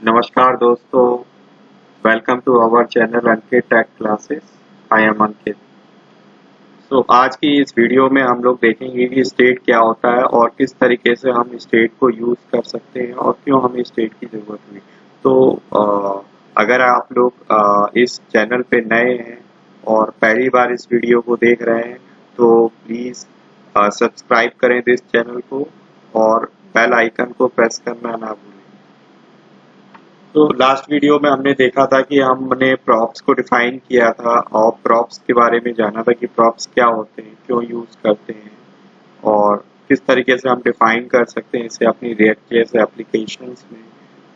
नमस्कार दोस्तों, welcome to our channel Ankit tech classes. I am Ankit. आज की इस वीडियो में हम लोग देखेंगे कि स्टेट क्या होता है और किस तरीके से हम स्टेट को यूज कर सकते हैं और क्यों हमें स्टेट की जरूरत हुई। अगर आप लोग इस चैनल पे नए हैं और पहली बार इस वीडियो को देख रहे हैं तो प्लीज सब्सक्राइब करें इस चैनल को और बेल आइकन को प्रेस करना ना भूलें। तो लास्ट वीडियो में हमने देखा था कि हमने प्रॉप्स को डिफाइन किया था और प्रॉप्स के बारे में जाना था कि प्रॉप्स क्या होते हैं, क्यों यूज करते हैं और किस तरीके से हम डिफाइन कर सकते हैं इसे अपनी रिएक्ट जैसे एप्लीकेशंस में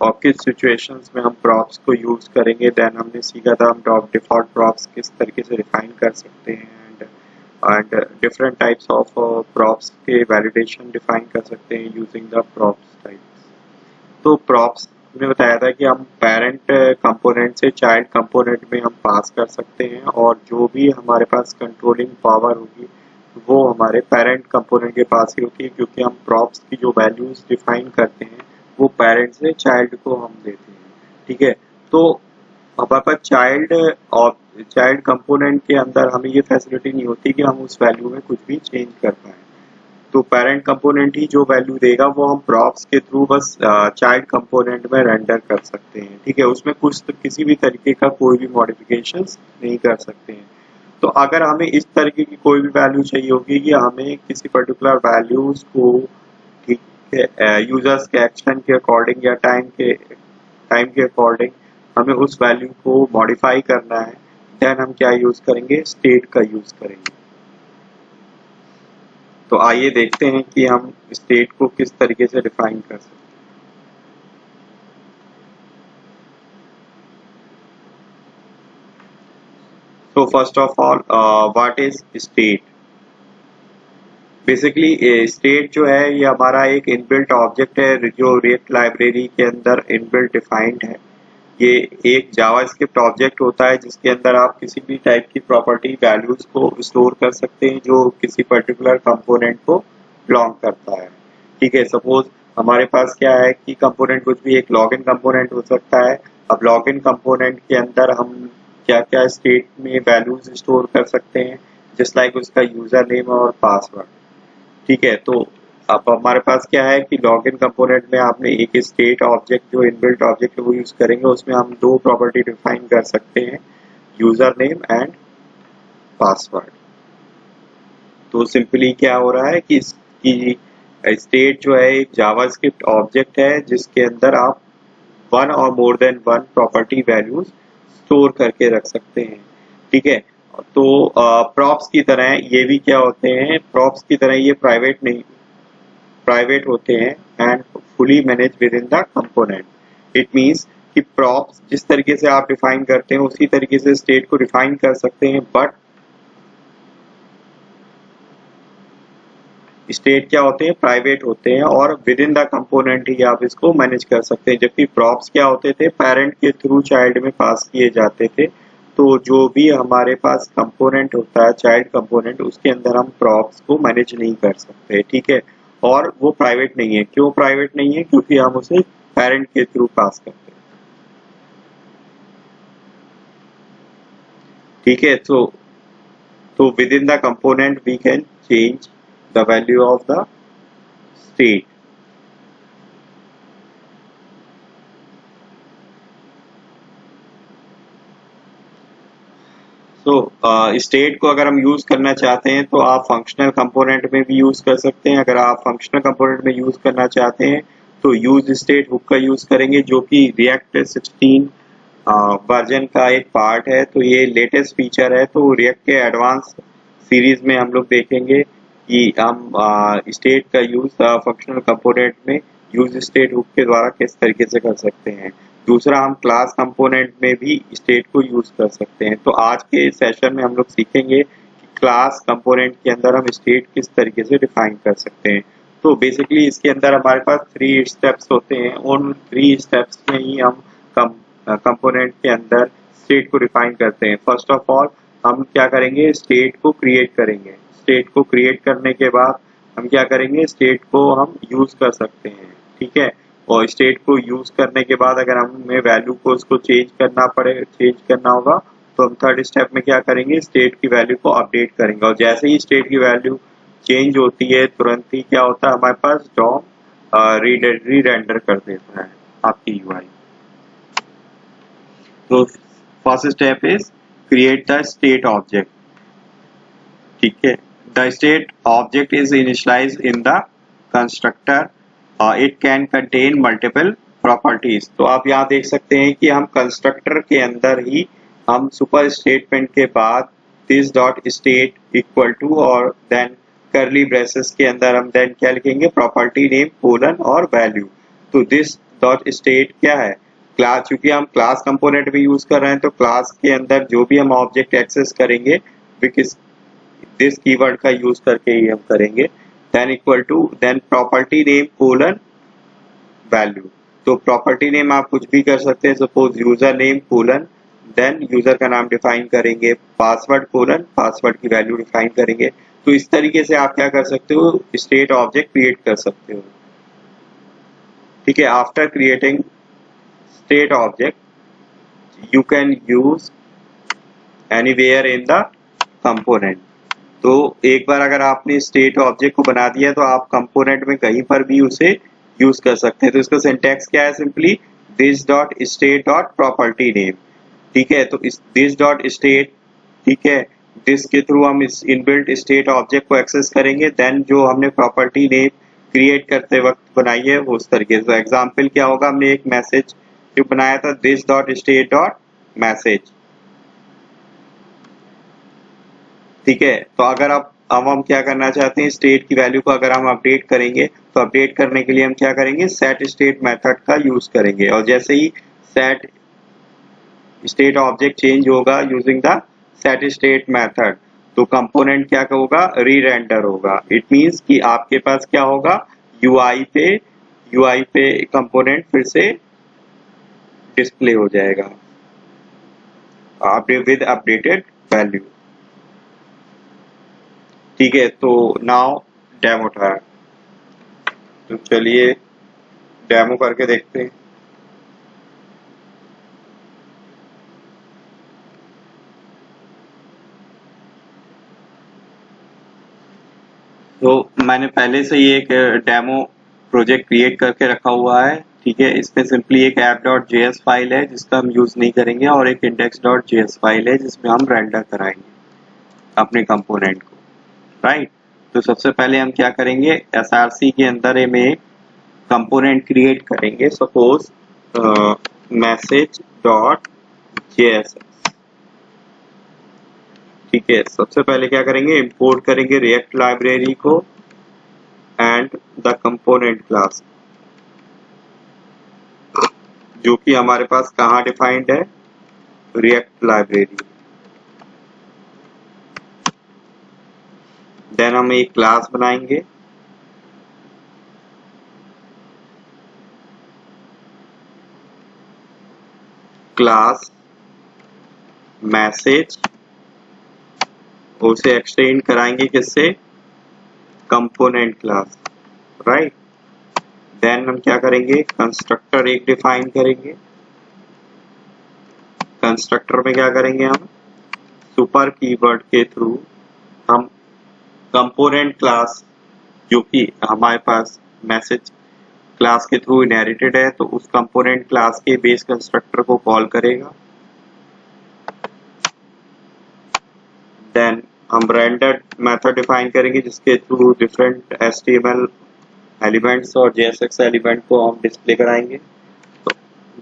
और किस सिचुएशंस में हम प्रॉप्स को यूज करेंगे। देन हमने सीखा था हम डिफॉल्ट प्रॉप्स किस तरीके से डिफाइन कर सकते हैं and different types of props के वैलिडेशन डिफाइन कर सकते हैं यूजिंग द प्रॉप्स टाइप्स। तो प्रॉप्स ने बताया था कि हम पेरेंट कंपोनेंट से चाइल्ड कंपोनेंट में हम पास कर सकते हैं और जो भी हमारे पास कंट्रोलिंग पावर होगी वो हमारे पेरेंट कंपोनेंट के पास ही होती है, क्योंकि हम प्रॉप्स की जो वैल्यूज डिफाइन करते हैं वो पेरेंट से चाइल्ड को हम देते हैं। ठीक है, तो हमारे पास चाइल्ड कंपोनेंट के अंदर हमें ये फैसिलिटी नहीं होती कि हम उस वैल्यू में कुछ भी चेंज कर पाए। तो पेरेंट कंपोनेंट ही जो वैल्यू देगा वो हम प्रॉप्स के थ्रू बस चाइल्ड कंपोनेंट में रेंडर कर सकते हैं। ठीक है, उसमें कुछ तो किसी भी तरीके का कोई भी मॉडिफिकेशंस नहीं कर सकते हैं। तो अगर हमें इस तरीके की कोई भी वैल्यू चाहिए होगी कि हमें किसी पर्टिकुलर वैल्यूज को ठीक है यूजर्स के एक्शन के अकॉर्डिंग या टाइम के अकॉर्डिंग हमें उस वैल्यू को मॉडिफाई करना है, देन हम क्या यूज करेंगे, स्टेट का यूज करेंगे। तो आइए देखते हैं कि हम स्टेट को किस तरीके से डिफाइन कर सकते हैं। तो first of all what is state? Basically state जो है ये हमारा एक इनबिल्ट ऑब्जेक्ट है जो रिएक्ट लाइब्रेरी के अंदर इनबिल्ट डिफाइंड है। ये एक जावास्क्रिप्ट ऑब्जेक्ट होता है जिसके अंदर आप किसी भी टाइप की प्रॉपर्टी वैल्यूज को स्टोर कर सकते हैं जो किसी पर्टिकुलर कंपोनेंट को बिलोंग करता है। ठीक है, सपोज हमारे पास क्या है कि कंपोनेंट कुछ भी एक लॉगिन कंपोनेंट हो सकता है। अब लॉगिन कंपोनेंट के अंदर हम क्या क्या स्टेट में वैल्यूज स्टोर कर सकते हैं, जस्ट लाइक उसका यूजर नेम और पासवर्ड। ठीक है, तो अब हमारे पास क्या है कि लॉगिन कंपोनेंट में आपने एक स्टेट ऑब्जेक्ट जो इनबिल्ट ऑब्जेक्ट है वो यूज करेंगे, उसमें हम दो प्रॉपर्टी डिफाइन कर सकते हैं, यूजर नेम एंड पासवर्ड। तो सिंपली क्या हो रहा है कि स्टेट जो है एक जावास्क्रिप्ट ऑब्जेक्ट है जिसके अंदर आप वन और more than one property values store करके रख सकते हैं। ठीक है, तो प्रॉप्स की तरह ये भी क्या होते हैं, प्रॉप्स की तरह ये प्राइवेट होते हैं and fully manage with in the component. It means कि प्रॉप्स जिस तरीके से आप डिफाइन करते हैं उसी तरीके से स्टेट को डिफाइन कर सकते हैं, बट स्टेट क्या होते हैं, प्राइवेट होते हैं और विद इन द कंपोनेंट ही आप इसको मैनेज कर सकते हैं। जबकि प्रॉप्स क्या होते थे, पेरेंट के थ्रू चाइल्ड में पास किए जाते थे। तो जो भी हमारे पास कंपोनेंट होता है चाइल्ड कंपोनेंट, उसके अंदर हम प्रॉप्स को मैनेज नहीं कर सकते। ठीक है, और वो प्राइवेट नहीं है। क्यों प्राइवेट नहीं है? क्योंकि हम उसे पेरेंट के थ्रू पास करते हैं। ठीक है, तो within the component we can change the value of the state. State को अगर हम यूज करना चाहते हैं तो आप फंक्शनल कंपोनेंट में भी यूज कर सकते हैं। अगर आप फंक्शनल कंपोनेंट में यूज करना चाहते हैं तो यूज स्टेट हुक का यूज करेंगे, जो कि रिएक्ट 16 वर्जन का एक पार्ट है। तो ये लेटेस्ट फीचर है। तो रिएक्ट के एडवांस सीरीज में हम लोग देखेंगे कि हम स्टेट का यूज फंक्शनल कंपोनेंट में यूज स्टेट हुक के द्वारा किस तरीके से कर सकते हैं। दूसरा, हम क्लास कंपोनेंट में भी स्टेट को यूज कर सकते हैं। तो आज के सेशन में हम लोग सीखेंगे कि क्लास कंपोनेंट के अंदर हम स्टेट किस तरीके से डिफाइन कर सकते हैं। तो बेसिकली इसके अंदर हमारे पास 3 स्टेप्स होते हैं। उन 3 स्टेप्स में ही हम कंपोनेंट के अंदर स्टेट को डिफाइन करते हैं। फर्स्ट ऑफ ऑल हम क्या करेंगे, स्टेट को क्रिएट करेंगे। स्टेट को क्रिएट करने के बाद हम क्या करेंगे, स्टेट को हम यूज कर सकते हैं। ठीक है, और स्टेट को यूज करने के बाद अगर हमें वैल्यू को उसको चेंज करना होगा तो हम थर्ड स्टेप में क्या करेंगे, स्टेट की वैल्यू को अपडेट करेंगे। और जैसे ही स्टेट की वैल्यू चेंज होती है तुरंत ही क्या होता है, हमारे पास डॉम री रेंडर कर देता है आपकी यूआई। तो first step is create the state object. ठीक है, the state object is initialised in the constructor, it can contain multiple properties. तो आप यहाँ देख सकते हैं कि हम कंस्ट्रक्टर के अंदर ही हम सुपर स्टेटमेंट के बाद this dot state equal to और देन करली ब्रेसेस के अंदर हम देन क्या लिखेंगे, प्रॉपर्टी नेम कोलन और वैल्यू। तो दिस डॉट स्टेट क्या है, क्लास, चूंकि हम क्लास कंपोनेंट भी यूज कर रहे हैं तो क्लास के अंदर जो भी हम ऑब्जेक्ट एक्सेस करेंगे दिस कीवर्ड का यूज करके ही हम करेंगे। Then equal to then property name colon value. तो प्रॉपर्टी नेम आप कुछ भी कर सकते हैं, suppose user name colon then user का नाम डिफाइन करेंगे, पासवर्ड कोलन पासवर्ड की वैल्यू डिफाइन करेंगे। तो इस तरीके से आप क्या कर सकते हो, स्टेट ऑब्जेक्ट क्रिएट कर सकते हो। ठीक है, after creating state object you can use anywhere in the component. तो एक बार अगर आपने स्टेट ऑब्जेक्ट को बना दिया तो आप कंपोनेंट में कहीं पर भी उसे यूज कर सकते हैं। तो इसका सिंटैक्स क्या है, simply this dot state dot property name. ठीक है, तो इस दिस डॉट स्टेट, ठीक है, दिस के थ्रू हम इस इनबिल्ट स्टेट ऑब्जेक्ट को एक्सेस करेंगे, देन जो हमने प्रॉपर्टी नेम क्रिएट करते वक्त बनाई है वो उस तरीके से। एग्जाम्पल क्या होगा, हमने एक मैसेज जो बनाया था this dot state dot message. ठीक है, तो अगर अब हम क्या करना चाहते हैं, स्टेट की वैल्यू को अगर हम अपडेट करेंगे तो अपडेट करने के लिए हम क्या करेंगे, सेट स्टेट मेथड का यूज करेंगे। और जैसे ही सेट स्टेट ऑब्जेक्ट चेंज होगा using the set state method तो कंपोनेंट क्या होगा, री रेंडर होगा। इट मींस कि आपके पास क्या होगा, यूआई पे कंपोनेंट फिर से डिस्प्ले हो जाएगा विद अपडेटेड वैल्यू। ठीक है, तो नाउ डेमो ट्रायल। तो चलिए डेमो करके देखते हैं। तो मैंने पहले से ही एक डेमो प्रोजेक्ट क्रिएट करके रखा हुआ है। ठीक है, इसमें सिंपली एक app.js फाइल है जिसका हम यूज नहीं करेंगे और एक index.js फाइल है जिसमें हम रेंडर कराएंगे अपने कंपोनेंट को। राइट, तो सबसे पहले हम क्या करेंगे, src के अंदर में एक कंपोनेंट क्रिएट करेंगे, सपोज message.js। ठीक है, सबसे पहले क्या करेंगे, इंपोर्ट करेंगे रिएक्ट लाइब्रेरी को एंड द कंपोनेंट क्लास, जो कि हमारे पास कहाँ डिफाइंड है, रिएक्ट लाइब्रेरी। देन हम एक क्लास बनाएंगे, क्लास मैसेज, उसे एक्सटेंड कराएंगे किससे, कंपोनेंट क्लास। राइट, देन हम क्या करेंगे, कंस्ट्रक्टर एक डिफाइन करेंगे। कंस्ट्रक्टर में क्या करेंगे, हम सुपर कीवर्ड के थ्रू हम कंपोनेंट क्लास जो कि हमारे पास मैसेज क्लास के थ्रू इनहेरिटेड है तो उस कंपोनेंट क्लास के बेस कंस्ट्रक्टर को कॉल करेगा। देन हम रेंडर मेथड डिफाइन करेंगे जिसके थ्रू डिफरेंट HTML एलिमेंट्स और JSX एलिमेंट को हम डिस्प्ले कराएंगे। तो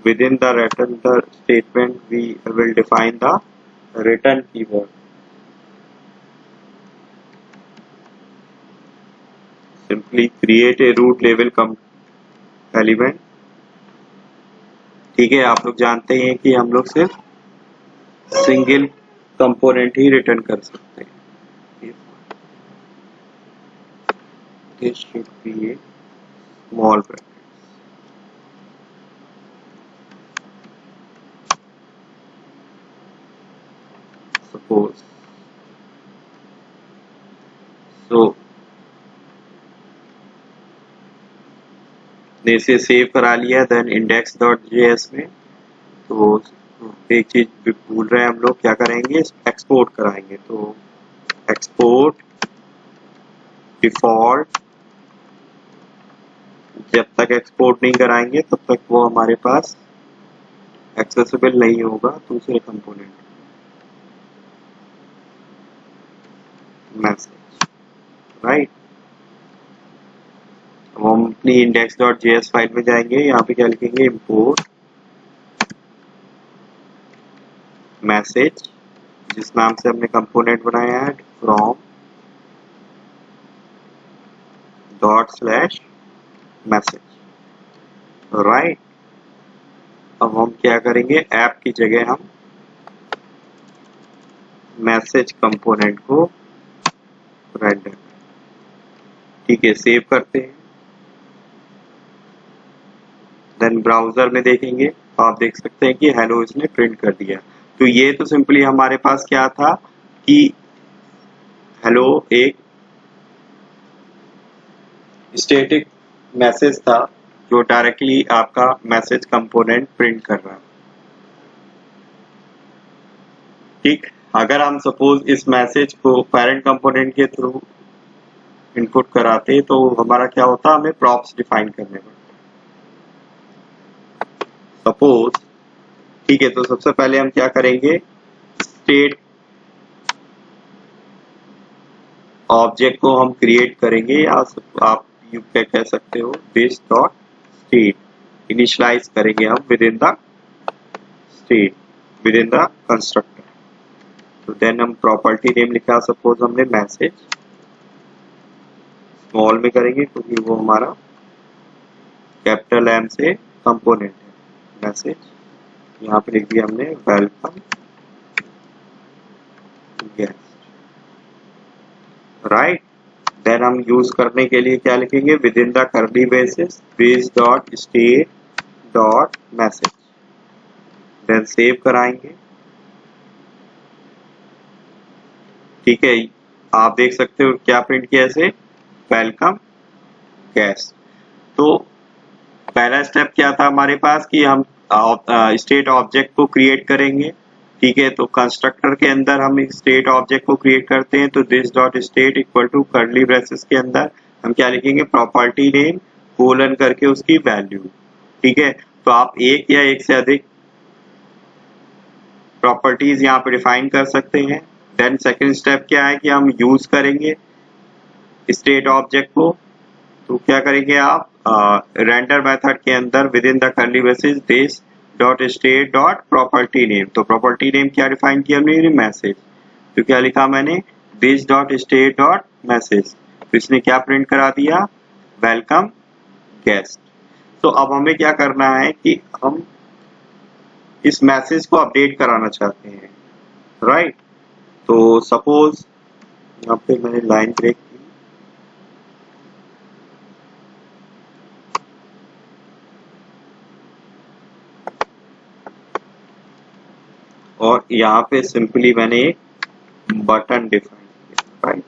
within the return the statement we will define the return keyword. Simply create a root level element. ठीक है, आप लोग जानते हैं कि हम लोग सिर्फ सिंगल कंपोनेंट ही रिटर्न कर सकते हैं। This should be a small bracket. Suppose so ने इसे सेव करा लिया देन index.js में। तो एक चीज भूल रहे हैं हम लोग, क्या करेंगे, एक्सपोर्ट कराएंगे। तो एक्सपोर्ट डिफॉल्ट, जब तक एक्सपोर्ट नहीं कराएंगे तब तक वो हमारे पास एक्सेसिबल नहीं होगा दूसरे कंपोनेंट मैसेज, राइट। अब हम अपनी index.js फाइल में जाएंगे, यहाँ पे क्या लिखेंगे, import मैसेज, जिस नाम से हमने कंपोनेंट बनाया है, from ./message, राइट। अब हम क्या करेंगे, ऐप की जगह हम मैसेज कंपोनेंट को रेंडर, ठीक है, सेव करते हैं। देन ब्राउजर में देखेंगे, आप देख सकते हैं कि हेलो इसने प्रिंट कर दिया। तो ये तो सिंपली हमारे पास क्या था कि हेलो एक स्टैटिक मैसेज था जो डायरेक्टली आपका मैसेज कंपोनेंट प्रिंट कर रहा है, ठीक। अगर हम सपोज इस मैसेज को पेरेंट कंपोनेंट के थ्रू इनपुट कराते तो हमारा क्या होता, हमें प्रॉप्स डिफाइन करने पड़ते सपोज, ठीक है। तो सबसे पहले हम क्या करेंगे, स्टेट ऑब्जेक्ट को हम क्रिएट करेंगे, या आप यू क्या कह सकते हो, दिस डॉट स्टेट इनिशियलाइज करेंगे हम within the state, within the constructor. तो देन हम प्रॉपर्टी नेम लिखा, सपोज हमने मैसेज, स्मॉल में करेंगे क्योंकि वो हमारा कैपिटल एम से कंपोनेंट है मैसेज। यहाँ पे लिख दिया हमने वेलकम गेस्ट, राइट। देन हम यूज करने के लिए क्या लिखेंगे, within the curly braces this dot state dot message, then save कराएंगे, ठीक है। आप देख सकते हो क्या प्रिंट किया ऐसे, वेलकम गेस्ट। तो पहला स्टेप क्या था हमारे पास कि हम स्टेट ऑब्जेक्ट को क्रिएट करेंगे, ठीक है। तो कंस्ट्रक्टर के अंदर हम एक स्टेट ऑब्जेक्ट को क्रिएट करते हैं, तो this dot state equal to curly braces के अंदर हम क्या लिखेंगे, प्रॉपर्टी नेम कोलन करके उसकी वैल्यू, ठीक है। तो आप एक या एक से अधिक प्रॉपर्टीज यहाँ पे डिफाइन कर सकते हैं। देन सेकंड स्टेप क्या है कि हम यूज करेंगे स्टेट ऑब्जेक्ट को, तो क्या करेंगे आप, रेंडर मेथड के अंदर with in the curly braces this dot state dot property name. तो प्रॉपर्टी नेम क्या डिफाइन किया हमने, मैसेज। तो क्या लिखा मैंने, this dot state dot message. तो इसने क्या प्रिंट करा दिया, वेलकम गेस्ट। तो अब हमें क्या करना है कि हम इस मैसेज को अपडेट कराना चाहते हैं, राइट। तो सपोज यहाँ पे मैंने लाइन ब्रेक की, और यहाँ पे सिंपली मैंने एक बटन डिफाइन किया, right.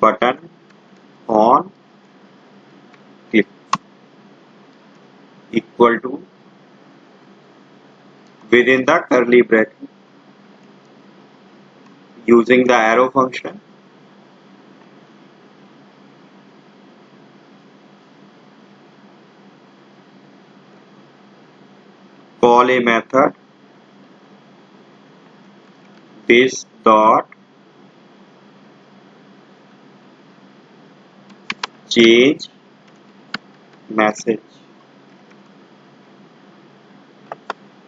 Button on click equal to within the curly bracket using the arrow function call a method this dot change message,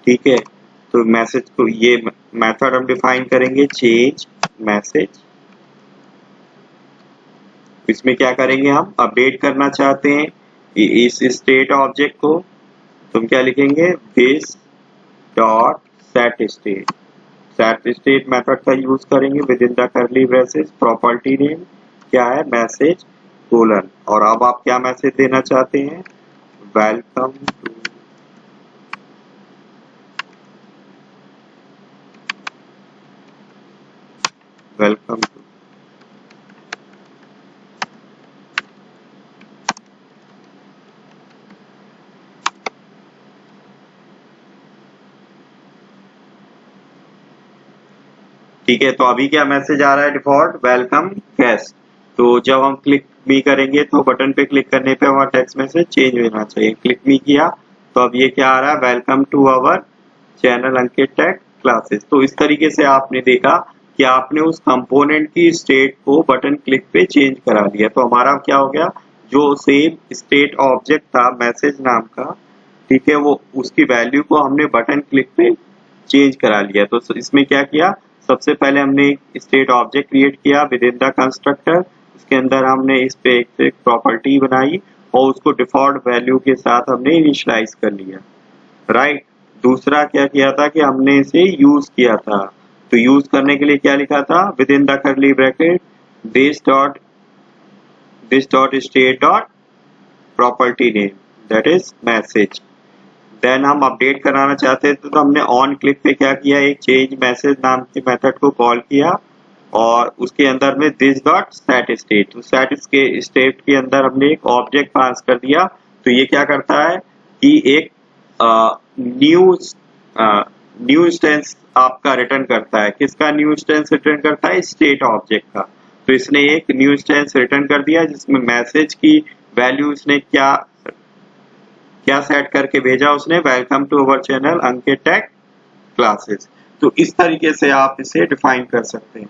ठीक है। तो मैसेज को ये मेथड हम डिफाइन करेंगे चेंज मैसेज, इसमें क्या करेंगे, हम अपडेट करना चाहते हैं इस स्टेट ऑब्जेक्ट को, तो हम क्या लिखेंगे, this dot set state, set state method का यूज करेंगे with in the curly braces, property name क्या है, मैसेज कोलन, और अब आप क्या मैसेज देना चाहते हैं, वेलकम टू वेलकम टू ठीक है। तो अभी क्या मैसेज आ रहा है, डिफॉल्ट वेलकम गेस्ट। तो जब हम क्लिक भी करेंगे तो बटन पे क्लिक करने पे हमारा टेक्स्ट मैसेज चेंज होना चाहिए। क्लिक भी किया तो अब ये क्या आ रहा है, welcome to our channel Ankit tech classes. तो इस तरीके से आपने देखा कि आपने उस कंपोनेंट की स्टेट को बटन क्लिक पे चेंज करा दिया। तो हमारा क्या हो गया, जो सेम स्टेट ऑब्जेक्ट था मैसेज नाम का, ठीक है, वो उसकी वैल्यू को हमने बटन क्लिक पे चेंज करा लिया। तो इसमें क्या किया, सबसे पहले हमने एक स्टेट ऑब्जेक्ट क्रिएट किया विद इन द कंस्ट्रक्टर। इसके अंदर हमने इस पे एक प्रॉपर्टी बनाई और उसको डिफॉल्ट वैल्यू के साथ हमने इनिशियलाइज कर लिया, राइट। दूसरा क्या किया था कि हमने इसे यूज किया था। तो यूज करने के लिए क्या लिखा था, within the curly bracket this dot state dot property name that is message. Then हम अपडेट कराना चाहते थे तो हमने ऑन क्लिक पे क्या किया, एक चेंज मैसेज नाम के मेथड को कॉल किया और उसके अंदर में दिस डॉट सेट स्टेट, तो सेट के स्टेट के अंदर हमने एक ऑब्जेक्ट पास कर दिया। तो ये क्या करता है कि एक न्यू न्यू इंस्टेंस आपका रिटर्न करता है। किसका न्यू इंस्टेंस रिटर्न करता है, स्टेट ऑब्जेक्ट का। तो इसने एक न्यू इंस्टेंस रिटर्न कर दिया जिसमें मैसेज की वैल्यू इसने क्या क्या सेट करके भेजा, उसने welcome to our channel Ankit tech classes. तो इस तरीके से आप इसे डिफाइन कर सकते हैं।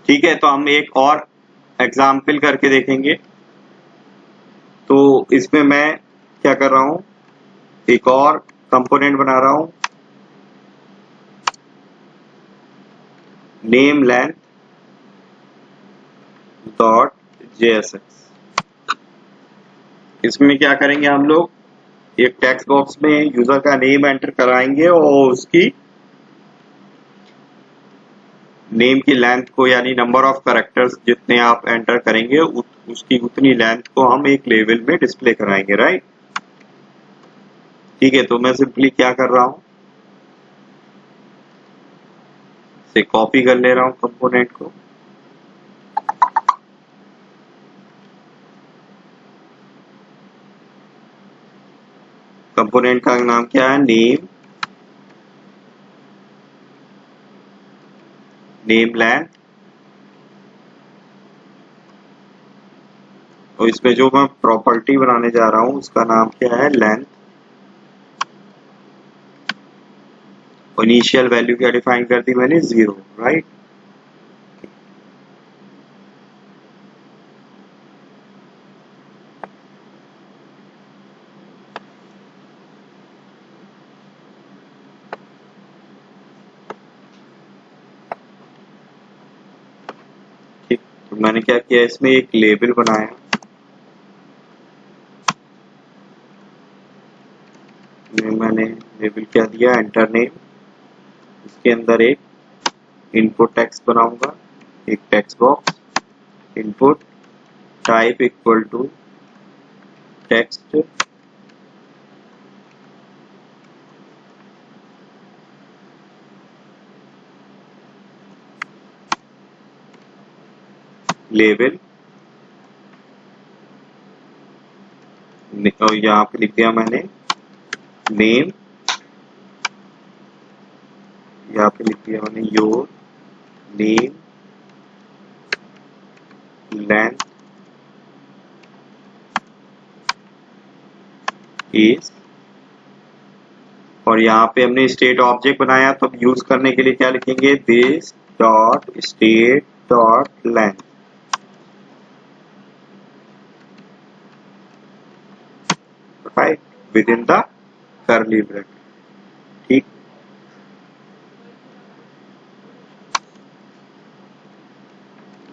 ठीक है, तो हम एक और एग्जाम्पल करके देखेंगे। तो इसमें मैं क्या कर रहा हूं, एक और कंपोनेंट बना रहा हूं, नेम लेंथ डॉट जेएसएक्स। इसमें क्या करेंगे, हम लोग एक टेक्स्ट बॉक्स में यूजर का नेम एंटर कराएंगे और उसकी नेम की लेंथ को, यानी नंबर ऑफ कैरेक्टर्स जितने आप एंटर करेंगे उसकी उतनी लेंथ को हम एक लेवल में डिस्प्ले कराएंगे, राइट। ठीक है, तो मैं सिंपली क्या कर रहा हूं, से कॉपी कर ले रहा हूं कंपोनेंट को। कंपोनेंट का नाम क्या है, नेम लेंथ, और इसमें जो मैं प्रॉपर्टी बनाने जा रहा हूं उसका नाम क्या है, लेंथ। इनिशियल वैल्यू क्या डिफाइन कर दी मैंने, 0, राइट। ठीक, तो मैंने क्या किया, इसमें एक लेबल बनाया। मैंने लेबल क्या दिया, एंटर नेम। इसके अंदर एक इनपुट टेक्स्ट बनाऊंगा, एक text box, input type equal to text, लेवल, और यहाँ पे लिख दिया मैंने नेम, यहाँ पे लिख दिया मैंने योर नेम लेंथ इज, और यहाँ पे हमने स्टेट ऑब्जेक्ट बनाया तो यूज करने के लिए क्या लिखेंगे, this dot state dot length, right, with in the curly bracket. ठीक,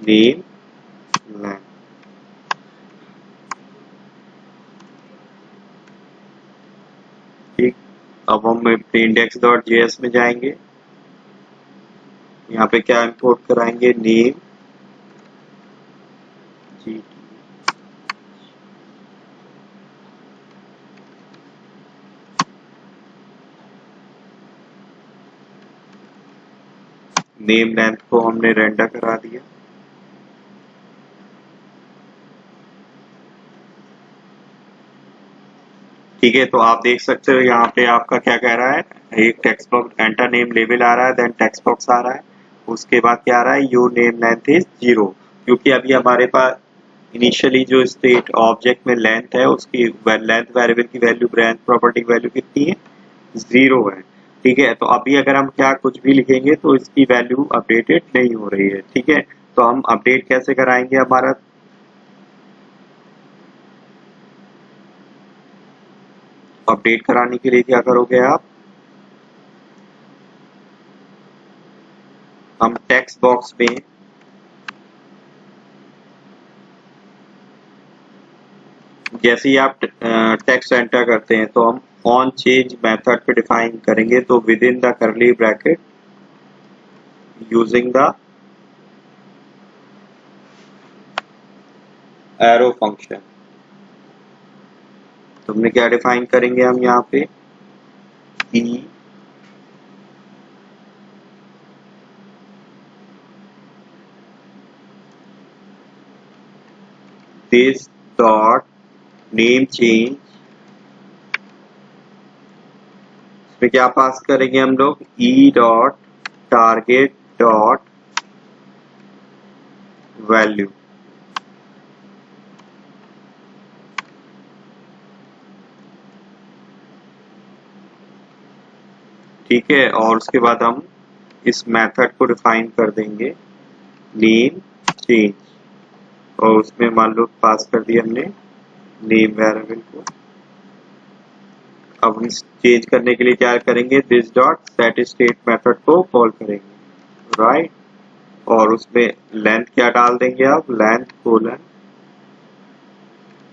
नेम लेंथ। ठीक, अब हम index.js में जाएंगे। यहाँ पे क्या इंपोर्ट कराएंगे, नेम नेम लेंथ को हमने रेंडर करा दिया। ठीक है, तो आप देख सकते हो यहाँ पे आपका क्या कह रहा है, एक टेक्स्ट बॉक्स एंटर नेम लेवल आ रहा है, देन टेक्स्ट बॉक्स आ रहा है, उसके बाद क्या आ रहा है, योर नेम लेंथ इज 0, क्योंकि अभी हमारे पास इनिशियली जो स्टेट ऑब्जेक्ट में लेंथ है उसकी लेंथ वेरिएबल की वैल्यू ब्रांच प्रॉपर्टी वैल्यू कितनी है, 0 है। ठीक है, तो अभी अगर हम क्या कुछ भी लिखेंगे तो इसकी वैल्यू अपडेटेड नहीं हो रही है। ठीक है, तो हम अपडेट कैसे कराएंगे, हमारा अपडेट कराने के लिए क्या करोगे आप, हम टेक्स्ट बॉक्स में जैसे ही आप टेक्स्ट एंटर करते हैं तो हम ऑन चेंज मेथड पे डिफाइन करेंगे, तो विद इन द करली bracket using the arrow function, तो हमने क्या डिफाइन करेंगे, हम यहाँ पे ई दिस डॉट नेम चेंज, इसमें क्या पास करेंगे हम लोग, ई डॉट टारगेट डॉट वैल्यू। ठीक है, और उसके बाद हम इस मेथड को डिफाइन कर देंगे नेम चेंज, और उसमें मान लो पास कर दिया हमने नेम वेरिएबल को। अब हम चेंज करने के लिए क्या करेंगे, this dot set state method को कॉल करेंगे, राइट, और उसमें लेंथ क्या डाल देंगे आप, length colon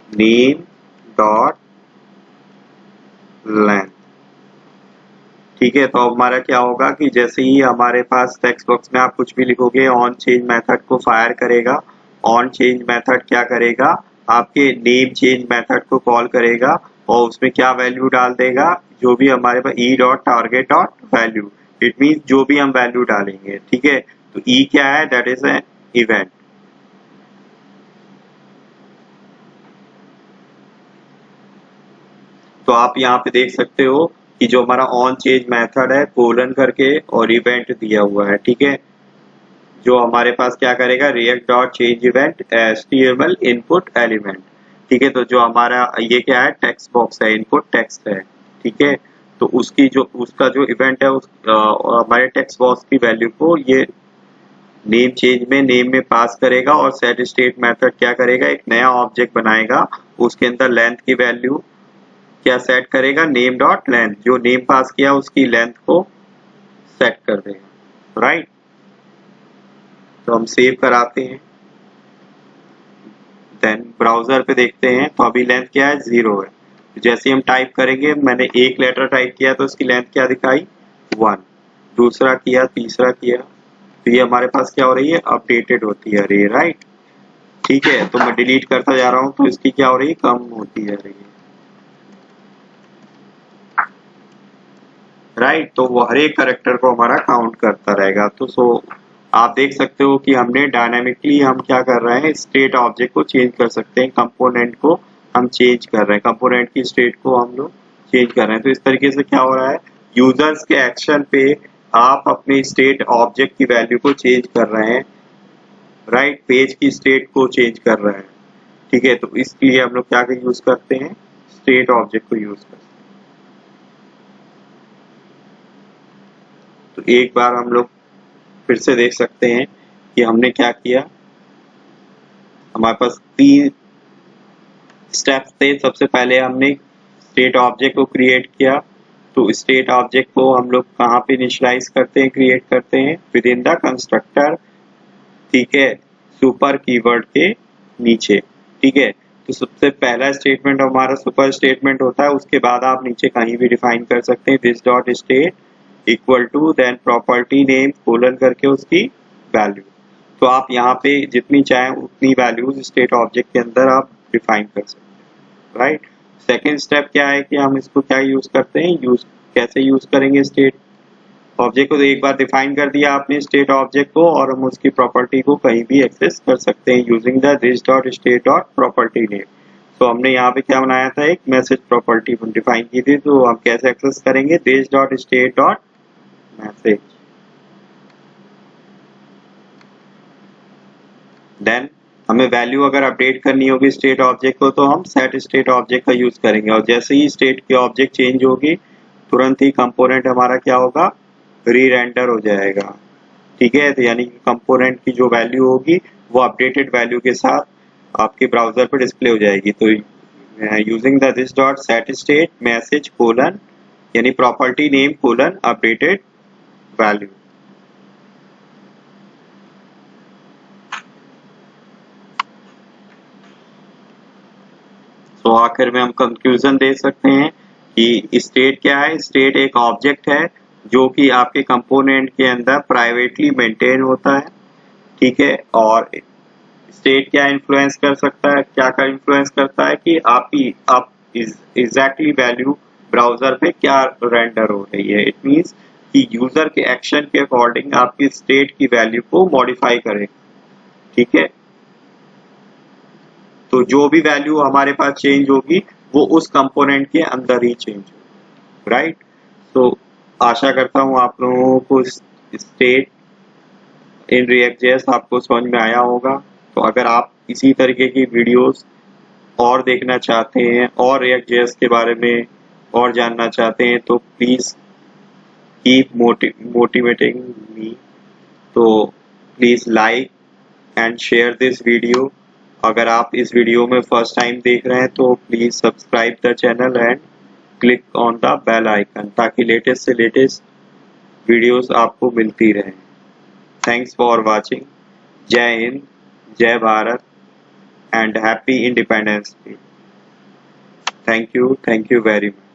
name dot length. ठीक है, तो अब हमारा क्या होगा कि जैसे ही हमारे पास टेक्स्ट बॉक्स में आप कुछ भी लिखोगे ऑन चेंज मेथड को फायर करेगा। ऑन चेंज मेथड क्या करेगा, आपके नेम चेंज मेथड को कॉल करेगा और उसमें क्या वैल्यू डाल देगा, जो भी हमारे पास e dot target dot value, it mean जो भी हम वैल्यू डालेंगे। ठीक है, तो ई क्या है, दैट इज एन इवेंट। तो आप यहाँ पे देख सकते हो कि जो हमारा ऑन चेंज मेथड है कोलन करके और इवेंट दिया हुआ है। ठीक है, जो हमारे पास क्या करेगा, react dot change event HTML input element. ठीक है, तो जो हमारा ये क्या है, टेक्स्ट बॉक्स है, इनपुट टेक्स्ट है। ठीक है, तो उसकी जो उसका जो इवेंट है हमारे टेक्स्ट बॉक्स की वैल्यू को ये नेम चेंज में नेम में पास करेगा, और सेट स्टेट मेथड क्या करेगा, एक नया ऑब्जेक्ट बनाएगा, उसके अंदर लेंथ की वैल्यू क्या सेट करेगा, नेम डॉट लेंथ, जो नेम पास किया उसकी लेंथ को सेट कर देगा, राइट। तो हम सेव कराते हैं, देन ब्राउजर पे देखते हैं, तो अभी लेंथ क्या है, 0 है। जैसे हम टाइप करेंगे, मैंने एक लेटर टाइप किया तो उसकी लेंथ क्या दिखाई, 1, दूसरा किया, तीसरा किया, तो ये हमारे पास क्या हो रही है, अपडेटेड होती है रे, राइट। ठीक है, तो मैं डिलीट करता जा रहा हूँ तो इसकी क्या हो रही है, कम होती जा रही है, राइट। तो वो हर एक करेक्टर को हमारा काउंट करता रहेगा। तो आप देख सकते हो कि हमने डायनामिकली हम क्या कर रहे हैं, स्टेट ऑब्जेक्ट को चेंज कर सकते हैं, कंपोनेंट को हम चेंज कर रहे हैं, कंपोनेंट की स्टेट को हम लोग चेंज कर रहे हैं। तो इस तरीके से क्या हो रहा है, यूजर्स के एक्शन पे आप अपने स्टेट ऑब्जेक्ट की वैल्यू को चेंज कर रहे हैं, राइट, पेज की स्टेट को चेंज कर रहे हैं। ठीक है, तो इसके लिए हम लोग क्या यूज करते हैं, स्टेट ऑब्जेक्ट को यूज करते हैं। तो एक बार हम लोग फिर से देख सकते हैं कि हमने क्या किया, हमारे पास 3 स्टेप्स थे। सबसे पहले हमने स्टेट ऑब्जेक्ट को क्रिएट किया, तो स्टेट ऑब्जेक्ट को हम लोग कहाँ पे इनिशियलाइज करते हैं, क्रिएट करते हैं, विद इन द कंस्ट्रक्टर। ठीक है, सुपर कीवर्ड के नीचे। ठीक है, तो सबसे पहला स्टेटमेंट हमारा सुपर स्टेटमेंट होता है, उसके बाद आप नीचे कहीं भी डिफाइन कर सकते हैं this dot state equal to then property name colon करके उसकी वैल्यू। तो आप यहाँ पे जितनी चाहें उतनी वैल्यूज स्टेट ऑब्जेक्ट के अंदर आप डिफाइन कर सकते हैं, राइट। सेकेंड स्टेप क्या है कि हम इसको क्या यूज करते हैं, कैसे यूज करेंगे स्टेट ऑब्जेक्ट को। तो एक बार डिफाइन कर दिया आपने स्टेट ऑब्जेक्ट को और हम उसकी प्रॉपर्टी को कहीं भी एक्सेस कर सकते हैं using the this dot state dot property name. तो हमने यहाँ पे क्या बनाया था, एक मैसेज प्रॉपर्टी डिफाइन की थी, तो हम कैसे एक्सेस करेंगे this dot state dot message. Then हमें वैल्यू अगर अपडेट करनी होगी स्टेट ऑब्जेक्ट को तो हम सेट स्टेट ऑब्जेक्ट का यूज करेंगे और जैसे ही स्टेट की ऑब्जेक्ट चेंज होगी तुरंत ही कंपोनेंट हमारा क्या होगा, री रेंडर हो जाएगा। ठीक है, तो यानी कंपोनेंट की जो वैल्यू होगी वो अपडेटेड वैल्यू के साथ आपके ब्राउजर पर डिस्प्ले हो जाएगी। तो using the this dot set state message colon यानी property name colon updated value. तो आखिर में हम कंक्लूजन दे सकते हैं कि स्टेट क्या है, स्टेट एक ऑब्जेक्ट है जो कि आपके कंपोनेंट के अंदर प्राइवेटली मेंटेन होता है। ठीक है, और स्टेट क्या इन्फ्लुएंस कर सकता है, क्या कर इन्फ्लुएंस करता है कि आप एग्जैक्टली वैल्यू ब्राउजर पे क्या रेंडर हो रही है। इट मींस कि यूजर के एक्शन के अकॉर्डिंग आपकी स्टेट की वैल्यू को मॉडिफाई करेगा। ठीक है, तो जो भी वैल्यू हमारे पास चेंज होगी वो उस कंपोनेंट के अंदर ही चेंज होगी, राइट। तो आशा करता हूँ आप लोगों को स्टेट इन React.js आपको समझ में आया होगा। तो अगर आप इसी तरीके की वीडियोस और देखना चाहते हैं और React.js के बारे में और जानना चाहते हैं तो प्लीज कीप मोटिवेटिंग मी। तो please like and share this video. अगर आप इस वीडियो में फर्स्ट टाइम देख रहे हैं तो please subscribe the channel and click on the bell icon ताकि लेटेस्ट से लेटेस्ट वीडियोस आपको मिलती रहे। Thanks for watching. जय हिंद, जय Bharat and happy independence day. Thank you very much.